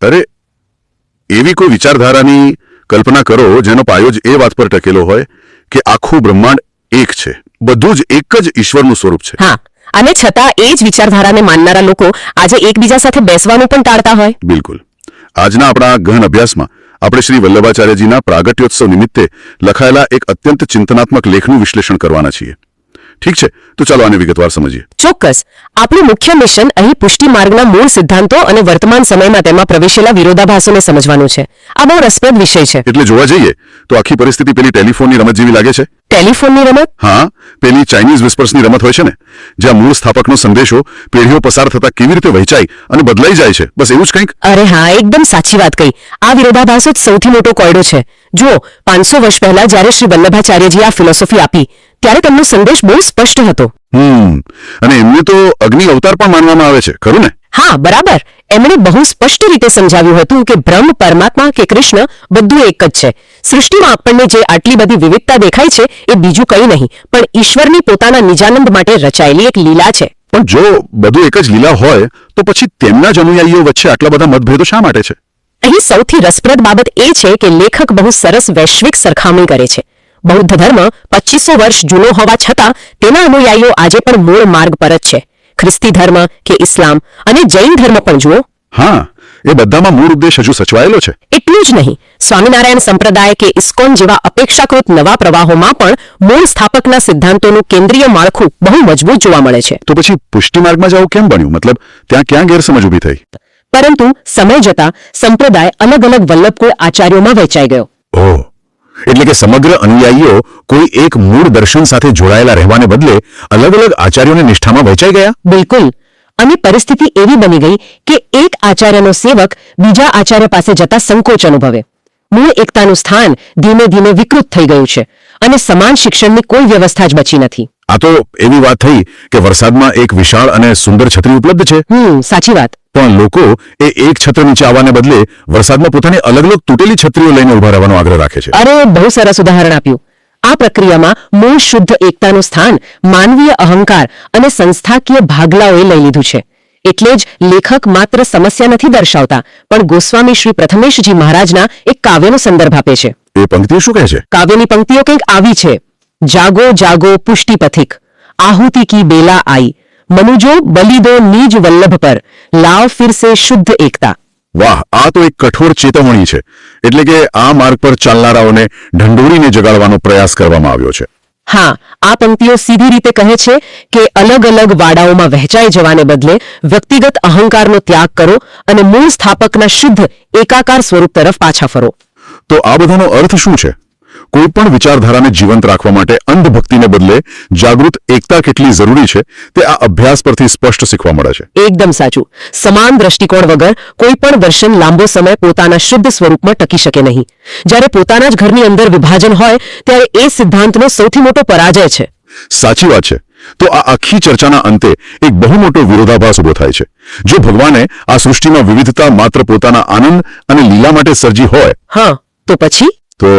અરે એવી કોઈ વિચારધારાની કલ્પના કરો જેનો પાયો જ એ વાત પર ટકેલો હોય કે આખું બ્રહ્માંડ એક છે, બધું જ એક જ ઈશ્વરનું સ્વરૂપ છે. હા, અને છતાં એ જ વિચારધારાને માનનારા લોકો આજે એકબીજા સાથે બેસવાનું પણ ટાળતા હોય. બિલકુલ. આજના આપણા ગહન અભ્યાસમાં આપણે શ્રી વલ્લભાચાર્યજીના પ્રાગટ્યોત્સવ નિમિત્તે લખાયેલા એક અત્યંત ચિંતનાત્મક લેખનું વિશ્લેષણ કરવાના છીએ. ઠીક છે, તો ચાલો આને વિગતવાર સમજીએ. ચોક્કસ. આપણું મુખ્ય મિશન અહીં પુષ્ટિ માર્ગના મૂળ સિદ્ધાંતો અને વર્તમાન સમયમાં તેમાં પ્રવેશેલા વિરોધાભાસોને સમજવાનું છે. આ બહુ રસપ્રદ વિષય છે. એટલે જોવા જઈએ તો આખી પરિસ્થિતિ પેલી ટેલિફોનની રમત જેવી લાગે છે. ટેલિફોનની રમત? હા, પેલી ચાઇનીઝ વિસ્પર્સની રમત હોય છે ને, જ્યાં મૂળ સ્થાપકનો સંદેશો પેઢીઓ પસાર થતા કેવી રીતે વહેંચાય અને બદલાઈ જાય છે, બસ એવું જ કંઈક. અરે હા, એકદમ સાચી વાત કહી. આ વિરોધાભાસો જ સૌથી મોટો કોયડો છે. જુઓ, 500 વર્ષ પહેલા જ્યારે શ્રી વલ્લભાચાર્યજીએ આ ફિલોસોફી આપી ત્યારે તેમનો સંદેશ બહુ સ્પષ્ટ હતો. અને એમને તો અગ્નિ અવતાર પણ માનવામાં આવે છે, ખરું ને? હા, બરાબર. એમણે બહુ સ્પષ્ટ રીતે સમજાવ્યું હતું કે બ્રહ્મ, પરમાત્મા કે કૃષ્ણ બધું એક જ છે. સૃષ્ટિમાં આપણને જે આટલી બધી વિવિધતા દેખાય છે એ બીજું કંઈ નહીં પણ ઈશ્વરની પોતાના નિજાનંદ માટે રચાયેલી એક લીલા છે. પણ જો બધું એક જ લીલા હોય તો પછી તેમના જ અનુયાયીઓ વચ્ચે આટલા બધા મતભેદો શા માટે છે? અહીં સૌથી રસપ્રદ બાબત એ છે કે લેખક બહુ સરસ વૈશ્વિક સરખામણી કરે છે. બૌદ્ધ ધર્મ 2500 વર્ષ જૂનો હોવા છતાં તેના અનુયાયીઓ આજે પણ મૂળ માર્ગ પર જ છે. ખ્રિસ્તી ધર્મ કે ઇસ્લામ અને જૈન ધર્મ પણ જુઓ. હા, એ બધામાં મૂળ ઉદ્દેશ હજુ સચવાયેલો છે. એટલું જ નહીં, સ્વામિનારાયણ સંપ્રદાય કે ઇસ્કોન જેવા અપેક્ષાકૃત નવા પ્રવાહોમાં પણ મૂળ સ્થાપકના સિદ્ધાંતોનું કેન્દ્રીય માળખું બહુ મજબૂત જોવા મળે છે. તો પછી પુષ્ટિ માર્ગમાં જવું કેમ બન્યું? મતલબ ત્યાં ક્યાં ગેરસમજ ઊભી થઈ? પરંતુ સમય જતા સંપ્રદાય અલગ અલગ વલ્લભકુળ આચાર્યોમાં વહેંચાઈ ગયો. ઓહ, એટલે કે સમગ્ર અનુયાયીઓ કોઈ એક મૂળ દર્શન સાથે જોડાયેલા રહેવાને બદલે અલગ અલગ આચાર્યોની નિષ્ઠામાં વહેંચાઈ ગયા. બિલકુલ. અને પરિસ્થિતિ એવી બની ગઈ કે એક આચાર્યનો સેવક બીજા આચાર્ય પાસે જતા સંકોચ અનુભવે. મૂળ એકતાનું સ્થાન ધીમે ધીમે વિકૃત થઈ ગયું છે અને સમાન શિક્ષણની કોઈ વ્યવસ્થા જ બચી નથી. આ તો એવી વાત થઈ કે વરસાદમાં એક વિશાળ અને સુંદર છત્રી ઉપલબ્ધ છે. સાચી વાત. પણ લોકો એ એક છત્ર નીચે આવવાને બદલે વરસાદમાં પોતાની અલગ અલગ તૂટેલી છત્રીઓ લઈને ઉભા રહેવાનો આગ્રહ રાખે છે. અરે, બહુ સરસ ઉદાહરણ આપ્યું. આ પ્રક્રિયામાં મૂળ શુદ્ધ એકતાનું સ્થાન માનવીય અહંકાર અને સંસ્થાકીય ભાગલાઓએ લઈ લીધું છે. એટલે જ લેખક માત્ર સમસ્યા નથી દર્શાવતા પણ ગોસ્વામી શ્રી પ્રથમેશજી મહારાજના એક કાવ્યનો સંદર્ભ આપે છે. એ પંક્તિઓ શું કહે છે? કાવ્યની પંક્તિઓ કંઈક આવી છે: જાગો જાગો પુષ્ટિ પથિક, આહુતિ કી બેલા આઈ, મનુજો બલિ દો નીજ વલ્લભ પર, લાવ ફિરસે શુદ્ધ એકતા. વાહ, આ તો એક કઠોર ચેતવણી છે. એટલે કે આ માર્ગ પર ચાલનારાઓને ઢંઢોળીને જગાડવાનો પ્રયાસ કરવામાં આવ્યો છે. હા, આ પંક્તિઓ સીધી રીતે કહે છે કે અલગ અલગ વાડાઓમાં વહેંચાઈ જવાને બદલે વ્યક્તિગત અહંકારનો ત્યાગ કરો અને મૂળ સ્થાપકના શુદ્ધ એકાકાર સ્વરૂપ તરફ પાછા ફરો. તો આ બધાનો અર્થ શું છે? કોઈ પણ વિચારધારાને જીવંત રાખવા માટે અંધભક્તિને બદલે જાગૃત એકતા કેટલી જરૂરી છે તે આ અભ્યાસ પરથી સ્પષ્ટ શીખવા મળે છે. એકદમ સાચું. સમાન દ્રષ્ટિકોણ વગર કોઈ પણ દર્શન લાંબો સમય પોતાના શુદ્ધ સ્વરૂપમાં ટકી શકે નહીં. જ્યારે પોતાના જ ઘરની અંદર વિભાજન હોય ત્યારે એ સિદ્ધાંતનો સૌથી મોટો પરાજય છે. સાચી વાત છે. તો આ આખી ચર્ચાના અંતે એક બહુ મોટો વિરોધાભાસ ઉભો થાય છે. જો ભગવાને આ સૃષ્ટિમાં વિવિધતા માત્ર પોતાના આનંદ અને લીલા માટે સર્જી હોય, હા, તો પછી તો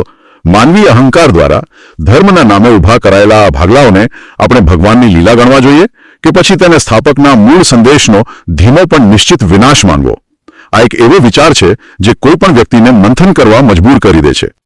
માનવી અહંકાર દ્વારા ધર્મના નામે ઉભા કરાયેલા ભાગલાઓને આપણે ભગવાનની લીલા ગણવા જોઈએ કે પછી તેને સ્થાપકના મૂળ સંદેશનો ધીમો પણ નિશ્ચિત વિનાશ માનવો? આ એક એવો વિચાર છે જે કોઈ પણ વ્યક્તિને મંથન કરવા મજબૂર કરી દે છે.